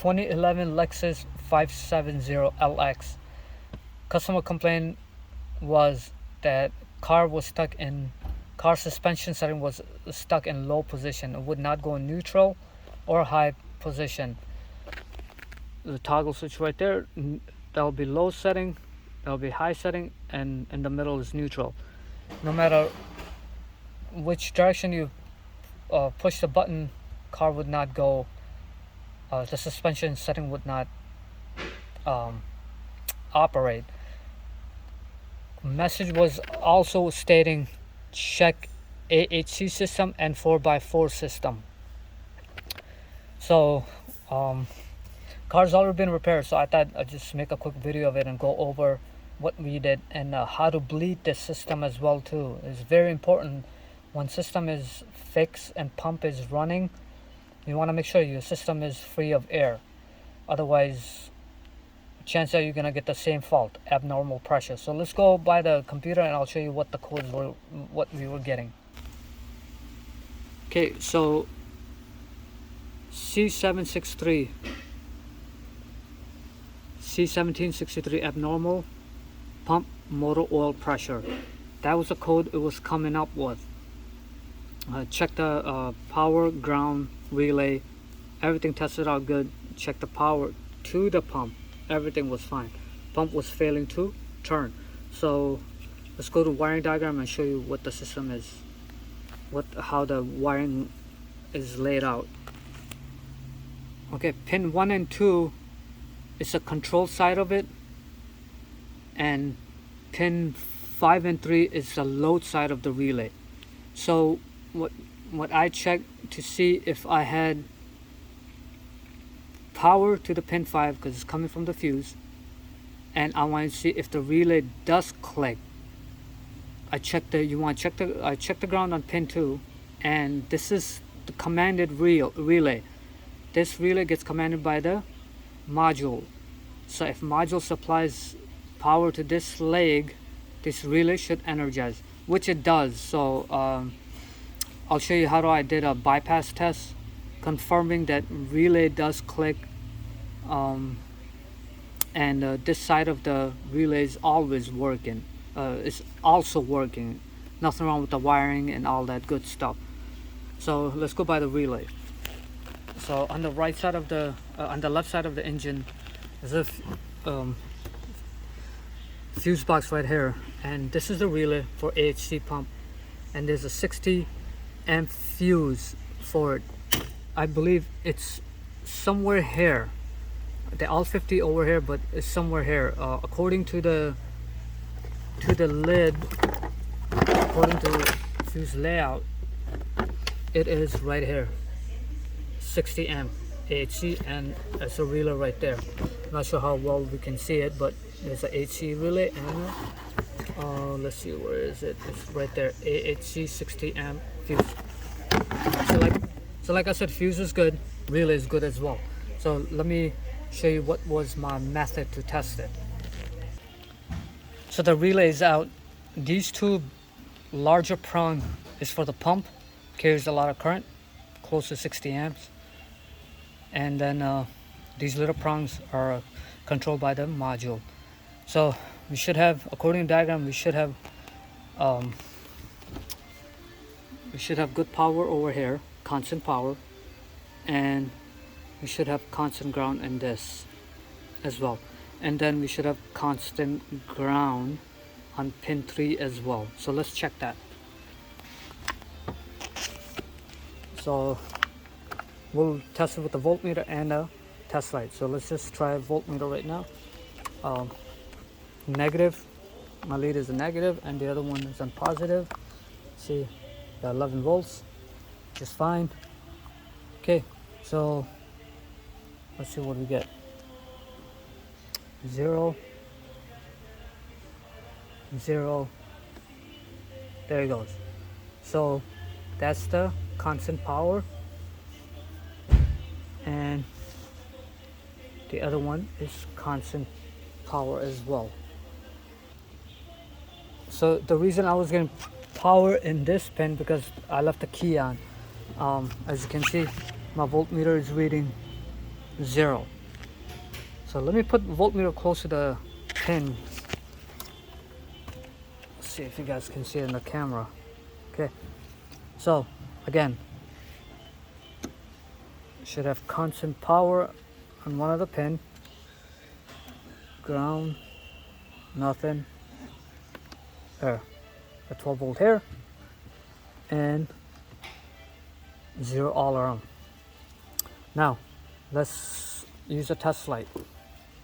2011 Lexus 570LX. Customer complaint was that car suspension setting was stuck in low position. It would not go in neutral or high position. The toggle switch right there, that'll be low setting, that'll be high setting, and in the middle is neutral. No matter which direction you push the button, car would not go. The suspension setting would not operate. Message was also stating check AHC system and 4x4 system. So car's already been repaired, so I thought I'd just make a quick video of it and go over what we did and how to bleed the system as well too. It's very important when system is fixed and pump is running. You want to make sure your system is free of air, otherwise chances are you're gonna get the same fault, abnormal pressure. So let's go by the computer and I'll show you what the codes were, what we were getting. Okay, so C1763 abnormal pump motor oil pressure. That was the code it was coming up with. Check the power, ground, relay, everything tested out good. Check the power to the pump, everything was fine. Pump was failing to turn. So let's go to wiring diagram and show you what the system is, how the wiring is laid out. Okay, pin 1 and 2 is the control side of it, and pin 5 and 3 is the load side of the relay. So what I checked to see if I had power to the pin 5 because it's coming from the fuse, and I want to see if the relay does click. I checked the ground on pin 2, and this is the commanded relay. This relay gets commanded by the module. So if module supplies power to this leg, this relay should energize, which it does. So I'll show you how I did a bypass test confirming that relay does click, and this side of the relay is always working. It's also working, nothing wrong with the wiring and all that good stuff. So let's go by the relay. So on the right side of the on the left side of the engine is a fuse box right here, and this is the relay for AHC pump, and there's a 60 amp fuse for it. I believe it's somewhere here. They're all 50 over here, but it's somewhere here. According to the lid, according to the fuse layout, it is right here. 60 amp AHC, and there's a relay right there. Not sure how well we can see it, but there's a AHC relay, and let's see, where is it? It's right there, AHC 60 amp fuse. So like I said, fuse is good, relay is good as well. So let me show you what was my method to test it. So the relay is out. These two larger prong is for the pump, carries a lot of current, close to 60 amps. And then these little prongs are controlled by the module. So we should have, according to the diagram, we should have good power over here, constant power, and we should have constant ground in this as well. And then we should have constant ground on pin 3 as well. So let's check that. So we'll test it with the voltmeter and a test light. So let's just try a voltmeter right now. Negative, my lead is a negative, and the other one is on positive. See, got 11 volts, just fine. Okay, so let's see what we get. 0, 0, there it goes. So that's the constant power, and the other one is constant power as well. So the reason I was getting power in this pin because I left the key on. As you can see, my voltmeter is reading 0. So let me put voltmeter close to the pin. Let's see if you guys can see it in the camera. Okay, so again, should have constant power on one of the pin. Ground, nothing. There, a 12 volt here, and 0 all around. Now let's use a test light.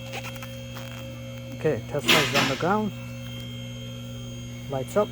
Okay, test light is on the ground. Lights up.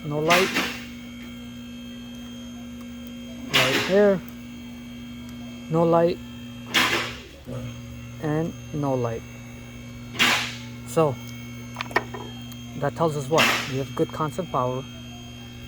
No light. Light here. No light. And no light. So that tells us what? We have good constant power.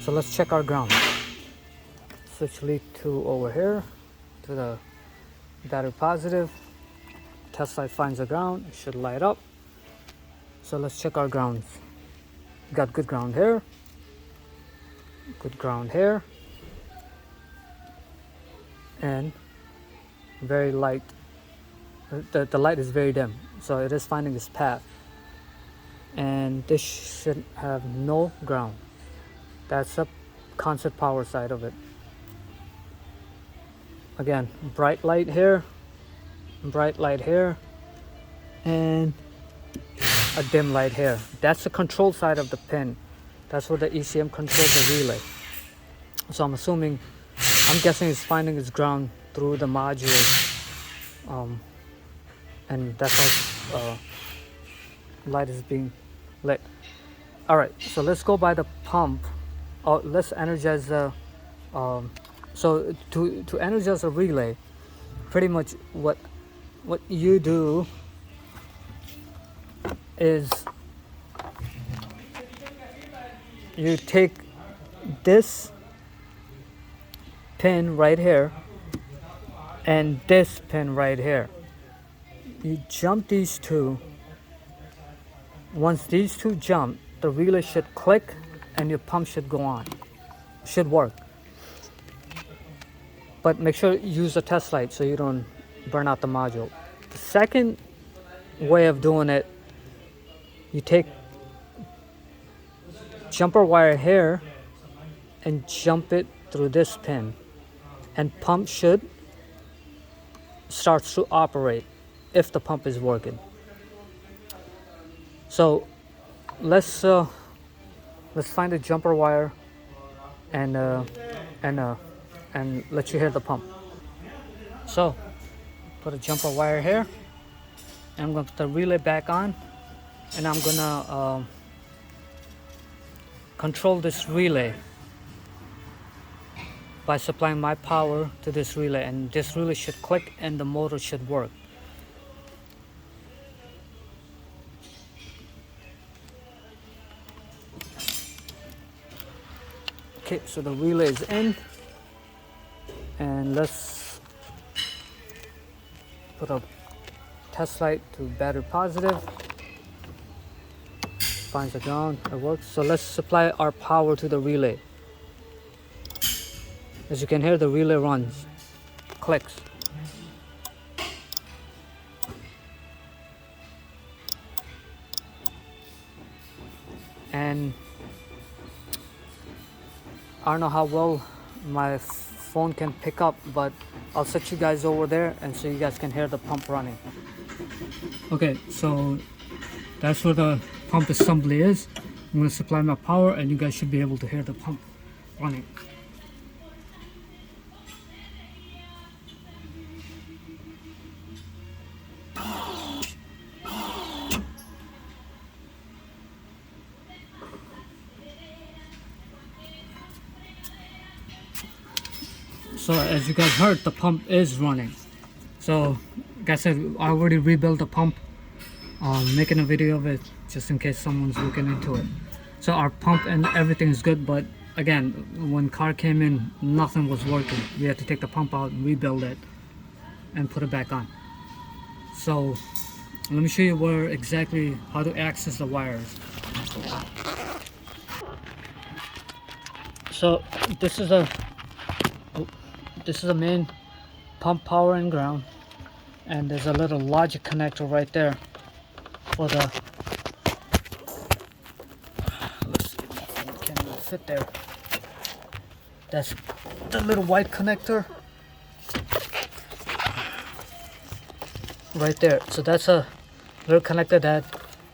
So let's check our ground. Switch lead to over here to the battery positive. Test light finds the ground. It should light up. So let's check our grounds. Got good ground here. Good ground here. And very light. The light is very dim, so it is finding its path. And this should have no ground. That's the constant power side of it. Again, bright light here, and a dim light here. That's the control side of the pin. That's where the ECM controls the relay. So I'm guessing it's finding its ground through the module. And that's how light is being lit. All right, so let's go by the pump. Let's energize the so to energize a relay, pretty much what you do is you take this pin right here and this pin right here. You jump these two. Once these two jump, the relay should click and your pump should go on. Should work. But make sure you use a test light so you don't burn out the module. The second way of doing it, you take jumper wire here and jump it through this pin, and pump should start to operate if the pump is working. So let's find a jumper wire and let you hear the pump. So put a jumper wire here, and I'm going to put the relay back on, and I'm gonna control this relay by supplying my power to this relay, and this relay should click and the motor should work. Okay, so the relay is in, and let's put a test light to battery positive. Finds the ground, it works. So let's supply our power to the relay. As you can hear, the relay runs, clicks. And I don't know how well my phone can pick up, but I'll set you guys over there and so you guys can hear the pump running. Okay, so that's where the pump assembly is. I'm going to supply my power and you guys should be able to hear the pump running. So as you guys heard, the pump is running. So like I said, I already rebuilt the pump, making a video of it just in case someone's looking into it. So our pump and everything is good, but again, when car came in, nothing was working. We had to take the pump out, rebuild it, and put it back on. So let me show you where exactly how to access the wires. So this is a main pump, power, and ground. And there's a little logic connector right there for the, let's see, my phone can't even fit there. That's the little white connector right there. So that's a little connector that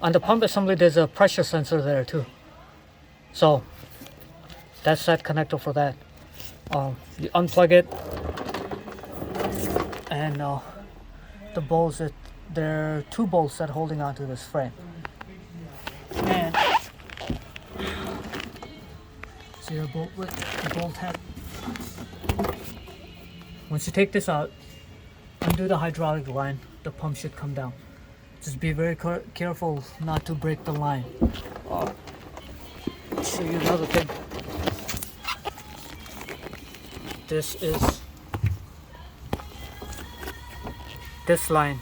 on the pump assembly there's a pressure sensor there too. So that's that connector for that. You unplug it, and the bolts, there are 2 bolts that are holding onto this frame. And see your bolt with the bolt head. Once you take this out, undo the hydraulic line, the pump should come down. Just be very careful not to break the line. I'll show you another thing. This is this line.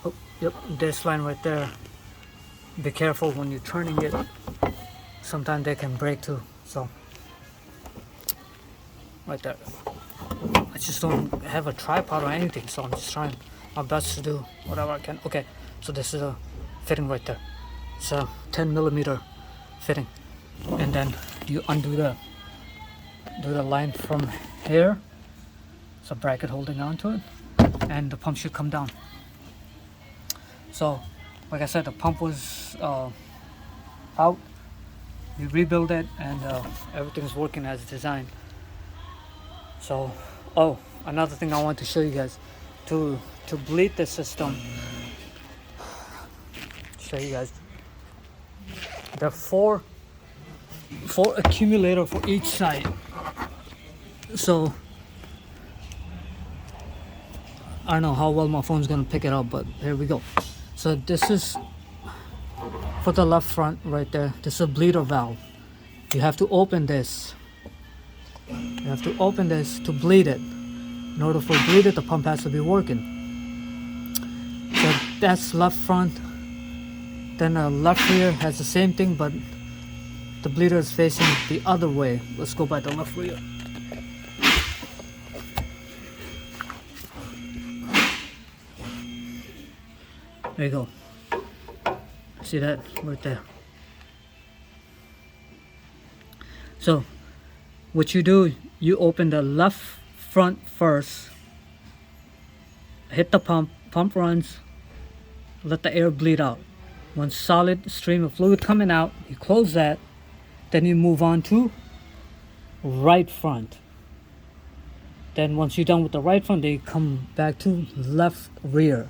Oh, yep, this line right there. Be careful when you're turning it. Sometimes they can break too. So right there. I just don't have a tripod or anything, so I'm just trying my best to do whatever I can. Okay, so this is a fitting right there. It's a 10mm fitting, and then you undo the line from here. It's a bracket holding on to it, and the pump should come down. So like I said, the pump was out. We rebuilt it, and everything's working as designed. So, oh, another thing I want to show you guys, to bleed the system, show you guys, there are four accumulators for each side. So I don't know how well my phone's gonna pick it up, but here we go. So this is for the left front right there. This is a bleeder valve. You have to open this. You have to open this to bleed it. In order for bleed it, the pump has to be working. So that's left front. Then left rear has the same thing, but the bleeder is facing the other way. Let's go by the left rear. There you go. See that right there? So what you do, you open the left front first, hit the pump runs, let the air bleed out. One solid stream of fluid coming out, you close that, then you move on to right front. Then once you're done with the right front, then you come back to left rear.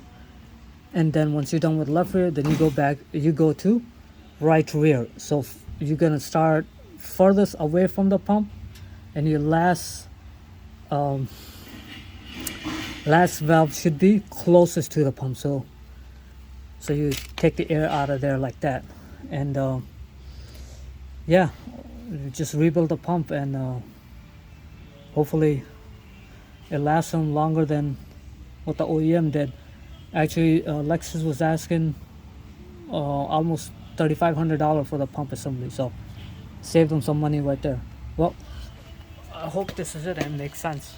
And then once you're done with left rear, then you go to right rear. So you're gonna start furthest away from the pump, and your last valve should be closest to the pump. So you take the air out of there like that, and yeah, you just rebuild the pump, and hopefully it lasts them longer than what the OEM did. Actually, Lexus was asking almost $3,500 for the pump assembly, so saved them some money right there. Well, I hope this is it and makes sense.